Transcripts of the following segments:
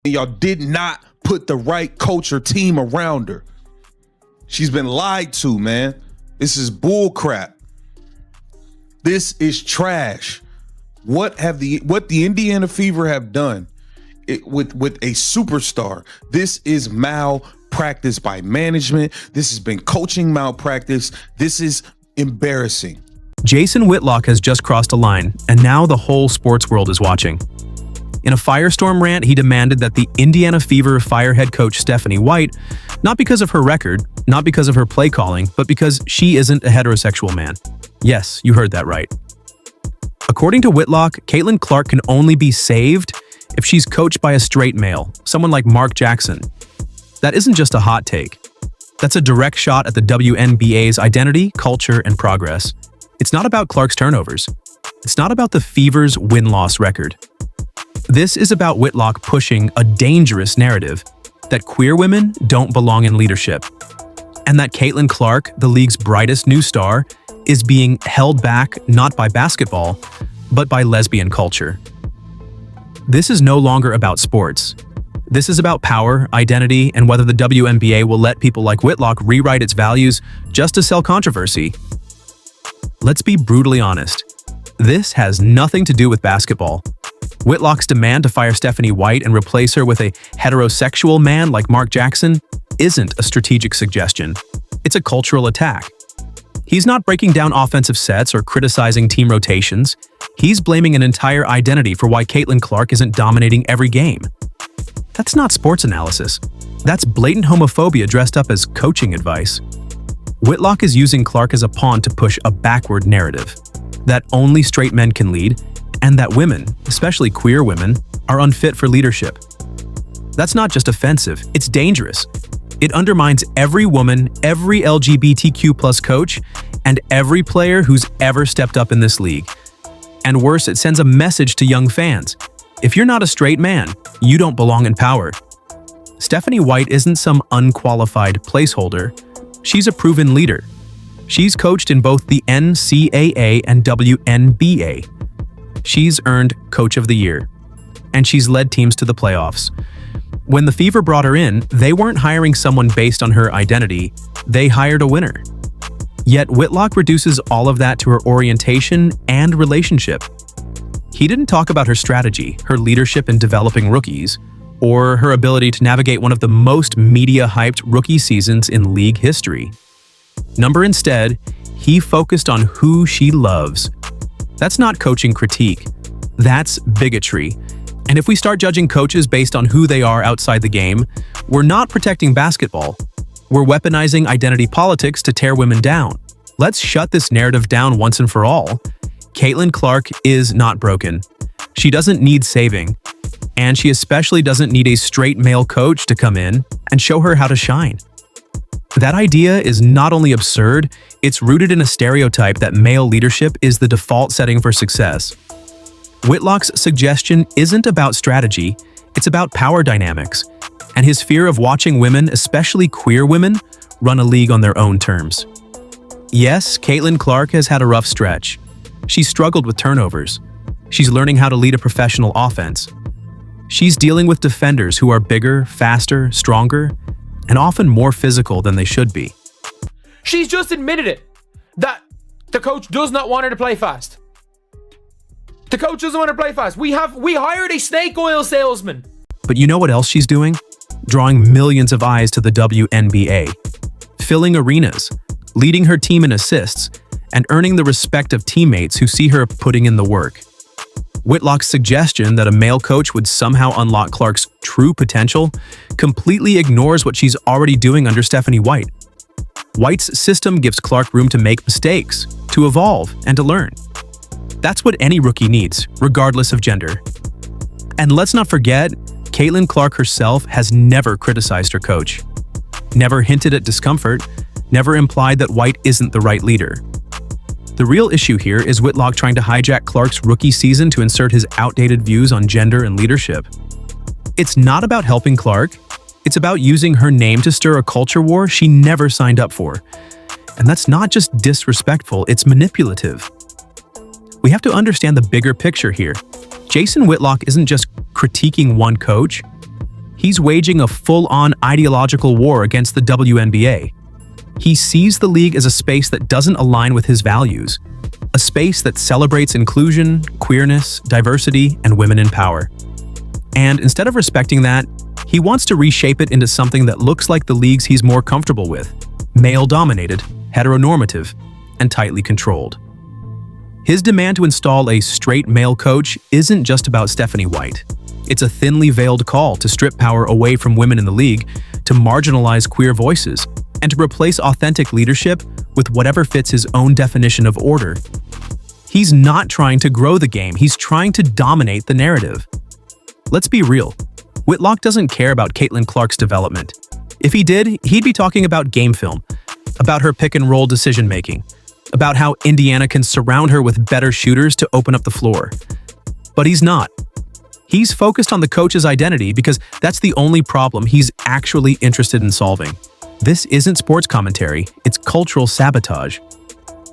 Y'all did not put the right coach or team around her. She's been lied to, man. This is bull crap. This is trash. What the Indiana Fever have done with a superstar? This is malpractice by management. This has been coaching malpractice. This is embarrassing. Jason Whitlock has just crossed a line, and now the whole sports world is watching. In a firestorm rant, he demanded that the Indiana Fever fire head coach Stephanie White, not because of her record, not because of her play calling, but because she isn't a heterosexual man. Yes, you heard that right. According to Whitlock, Caitlin Clark can only be saved if she's coached by a straight male, someone like Mark Jackson. That isn't just a hot take. That's a direct shot at the WNBA's identity, culture, and progress. It's not about Clark's turnovers. It's not about the Fever's win-loss record. This is about Whitlock pushing a dangerous narrative that queer women don't belong in leadership, and that Caitlin Clark, the league's brightest new star, is being held back not by basketball, but by lesbian culture. This is no longer about sports. This is about power, identity, and whether the WNBA will let people like Whitlock rewrite its values just to sell controversy. Let's be brutally honest. This has nothing to do with basketball. Whitlock's demand to fire Stephanie White and replace her with a heterosexual man like Mark Jackson isn't a strategic suggestion. It's a cultural attack. He's not breaking down offensive sets or criticizing team rotations. He's blaming an entire identity for why Caitlin Clark isn't dominating every game. That's not sports analysis. That's blatant homophobia dressed up as coaching advice. Whitlock is using Clark as a pawn to push a backward narrative that only straight men can lead, and that women, especially queer women, are unfit for leadership. That's not just offensive, it's dangerous. It undermines every woman, every LGBTQ+ coach, and every player who's ever stepped up in this league. And worse, it sends a message to young fans. If you're not a straight man, you don't belong in power. Stephanie White isn't some unqualified placeholder. She's a proven leader. She's coached in both the NCAA and WNBA. She's earned Coach of the Year, and she's led teams to the playoffs. When the Fever brought her in, they weren't hiring someone based on her identity, they hired a winner. Yet Whitlock reduces all of that to her orientation and relationship. He didn't talk about her strategy, her leadership in developing rookies, or her ability to navigate one of the most media-hyped rookie seasons in league history. Instead, he focused on who she loves. That's not coaching critique. That's bigotry. And if we start judging coaches based on who they are outside the game, we're not protecting basketball. We're weaponizing identity politics to tear women down. Let's shut this narrative down once and for all. Caitlin Clark is not broken. She doesn't need saving. And she especially doesn't need a straight male coach to come in and show her how to shine. That idea is not only absurd, it's rooted in a stereotype that male leadership is the default setting for success. Whitlock's suggestion isn't about strategy, it's about power dynamics, and his fear of watching women, especially queer women, run a league on their own terms. Yes, Caitlin Clark has had a rough stretch. She's struggled with turnovers. She's learning how to lead a professional offense. She's dealing with defenders who are bigger, faster, stronger, and often more physical than they should be. She's just admitted it, that the coach does not want her to play fast. The coach doesn't want her to play fast. We hired a snake oil salesman. But you know what else she's doing? Drawing millions of eyes to the WNBA, filling arenas, leading her team in assists, and earning the respect of teammates who see her putting in the work. Whitlock's suggestion that a male coach would somehow unlock Clark's true potential completely ignores what she's already doing under Stephanie White. White's system gives Clark room to make mistakes, to evolve, and to learn. That's what any rookie needs, regardless of gender. And let's not forget, Caitlin Clark herself has never criticized her coach, never hinted at discomfort, never implied that White isn't the right leader. The real issue here is Whitlock trying to hijack Clark's rookie season to insert his outdated views on gender and leadership. It's not about helping Clark, it's about using her name to stir a culture war she never signed up for. And that's not just disrespectful, it's manipulative. We have to understand the bigger picture here. Jason Whitlock isn't just critiquing one coach, He's waging a full-on ideological war against the WNBA. He sees the league as a space that doesn't align with his values, a space that celebrates inclusion, queerness, diversity, and women in power. And instead of respecting that, he wants to reshape it into something that looks like the leagues he's more comfortable with: male-dominated, heteronormative, and tightly controlled. His demand to install a straight male coach isn't just about Stephanie White. It's a thinly veiled call to strip power away from women in the league, to marginalize queer voices, and to replace authentic leadership with whatever fits his own definition of order. He's not trying to grow the game, he's trying to dominate the narrative. Let's be real. Whitlock doesn't care about Caitlin Clark's development. If he did, he'd be talking about game film, about her pick-and-roll decision-making, about how Indiana can surround her with better shooters to open up the floor. But he's not. He's focused on the coach's identity because that's the only problem he's actually interested in solving. This isn't sports commentary, it's cultural sabotage.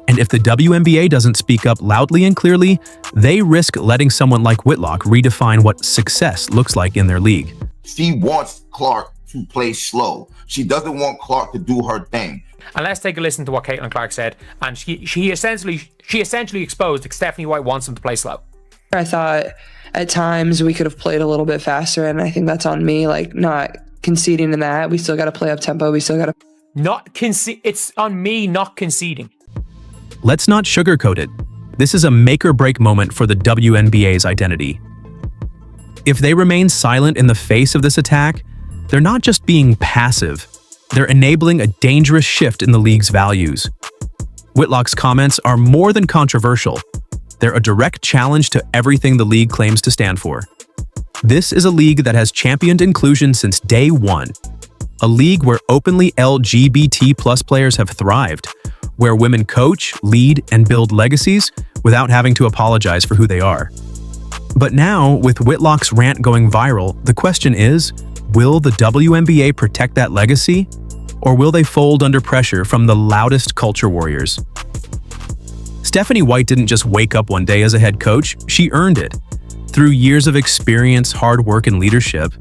And if the WNBA doesn't speak up loudly and clearly, they risk letting someone like Whitlock redefine what success looks like in their league. She wants Clark to play slow. She doesn't want Clark to do her thing. And let's take a listen to what Caitlin Clark said. And she essentially exposed that Stephanie White wants him to play slow. I thought at times we could have played a little bit faster, and I think that's on me, like not conceding in that. We still got to play up tempo. We still got to It's on me not conceding. Let's not sugarcoat it. This is a make-or-break moment for the WNBA's identity. If they remain silent in the face of this attack, they're not just being passive, they're enabling a dangerous shift in the league's values. Whitlock's comments are more than controversial. They're a direct challenge to everything the league claims to stand for. This is a league that has championed inclusion since day one. A league where openly LGBT+ players have thrived, where women coach, lead, and build legacies without having to apologize for who they are. But now, with Whitlock's rant going viral, the question is, will the WNBA protect that legacy, or will they fold under pressure from the loudest culture warriors? Stephanie White didn't just wake up one day as a head coach, she earned it. Through years of experience, hard work, and leadership.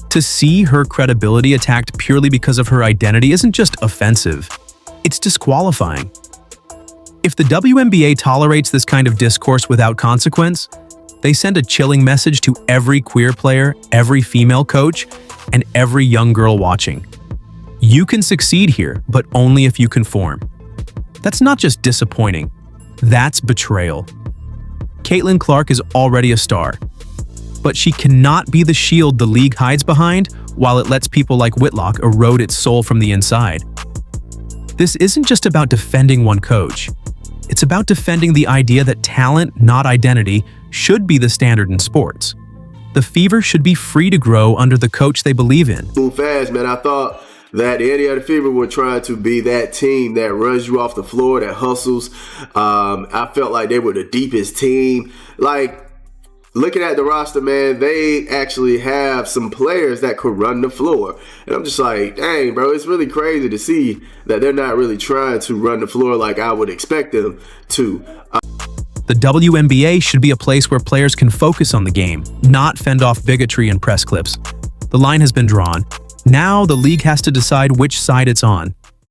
To see her credibility attacked purely because of her identity isn't just offensive, it's disqualifying. If the WNBA tolerates this kind of discourse without consequence, they send a chilling message to every queer player, every female coach, and every young girl watching. You can succeed here, but only if you conform. That's not just disappointing, that's betrayal. Caitlin Clark is already a star, but she cannot be the shield the league hides behind while it lets people like Whitlock erode its soul from the inside. This isn't just about defending one coach. It's about defending the idea that talent, not identity, should be the standard in sports. The Fever should be free to grow under the coach they believe in. Move fast, man. I thought that the Indiana Fever were trying to be that team that runs you off the floor, that hustles. I felt like they were the deepest team. Like, looking at the roster, man, they actually have some players that could run the floor. And I'm just like, dang, bro, it's really crazy to see that they're not really trying to run the floor like I would expect them to. The WNBA should be a place where players can focus on the game, not fend off bigotry and press clips. The line has been drawn. Now the league has to decide which side it's on.